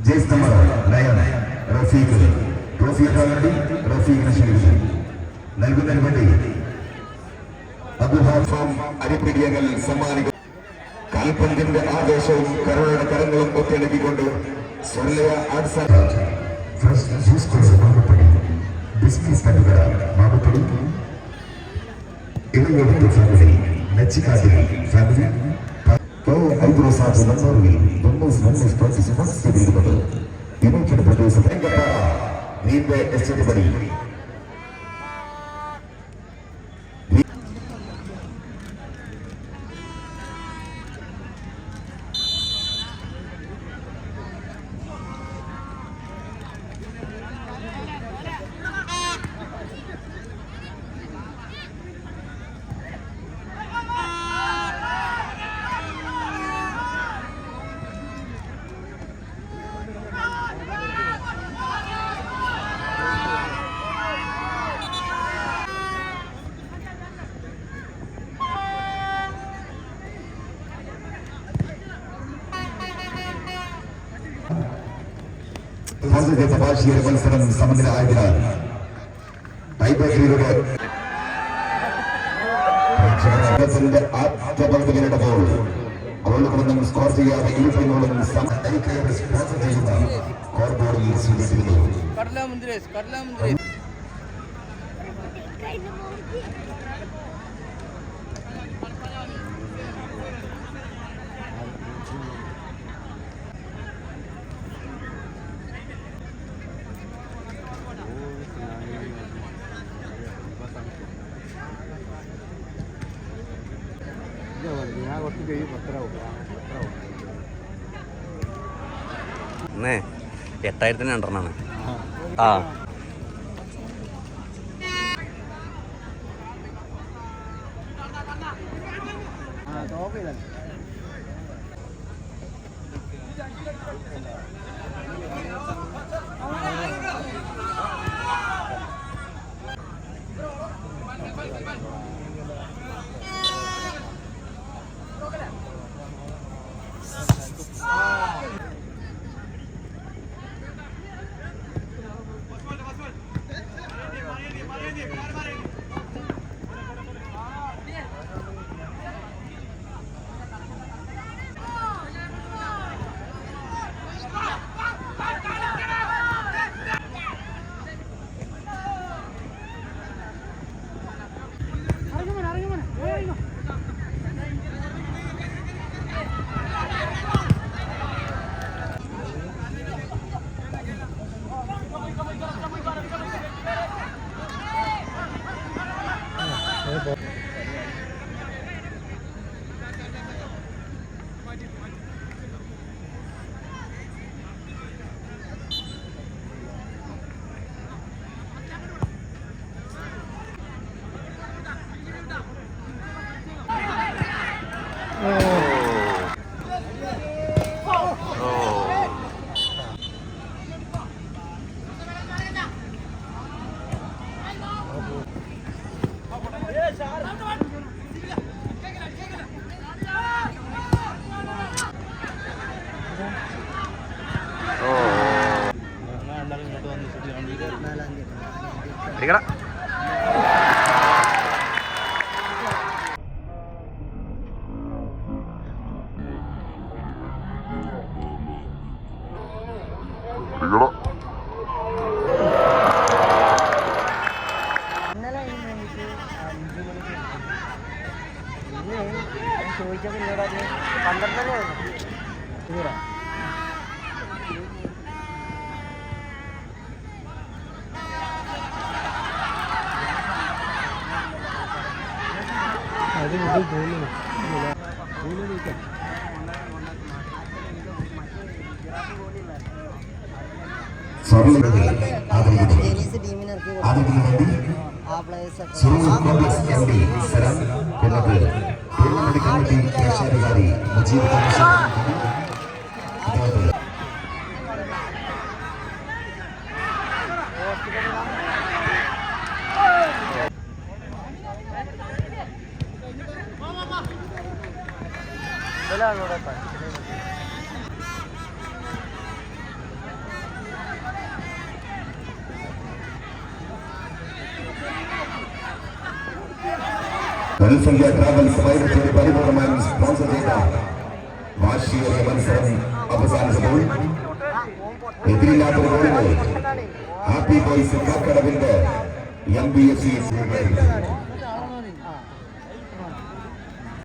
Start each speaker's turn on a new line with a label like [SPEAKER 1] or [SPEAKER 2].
[SPEAKER 1] ജേസ് number 9 Rafeeq റഫീഖിനെ ക്ഷണിക്കുന്നു. നൽകുന്നതിന് വേണ്ടി അബുഹാഫാം അരിപ്പിടിയങ്ങൾ സമ്മാനിക്കും. കാൽപന്തിന്റെ ആവേശവും കരുണയുടെ കരങ്ങളും ഒത്തിണക്കിക്കൊണ്ട് സ്വർലയ ആർട്സ് ഫ്രഷ് ജ്യൂസ് കോഴ്സ് മാമ്പപ്പടി ബിസ്മിസ് കണ്ടുകട മാമ്പപ്പടി ഇളയോടത്ത് ഫാമിലി നെച്ചിക്കാട്ടിൽ ഫാമിലി ഹൈദ്രോസാബ് നമ്പൂറിൽ യുണൈറ്റഡ് പ്രദേശം നീന്ത എസ്റ്റേറ്റ് പടി തപാശിയുടെ മത്സരം സമനിലയായതിനാൽ ടൈബ്രേക്കിലൂടെ ആദ്യ നേരിട്ടപ്പോൾ അവളുകളൊന്നും സ്കോർ ചെയ്യാതെ ഇരുപതിനോളം സ്പോൺസർ ചെയ്യുന്ന സ്കോർ ബോർഡിൽ സ്വീകരിച്ചിരുന്നു.
[SPEAKER 2] എന്നേ 8000 രണ്ടെണ്ണാണ്. ആ
[SPEAKER 1] ഗൾഫ് ഇന്ത്യ ട്രാവൽസ് വൈദ്യുതി പരിപൂർണമായും സ്പോൺസർ ചെയ്ത വാശിയേറിയ മത്സരം അവസാനിച്ചപ്പോൾ എതിരില്ലാത്തൊരു ഗോളിന് ഹാപ്പി ബോയ്സ് കാക്കടവിന്റെ MBFC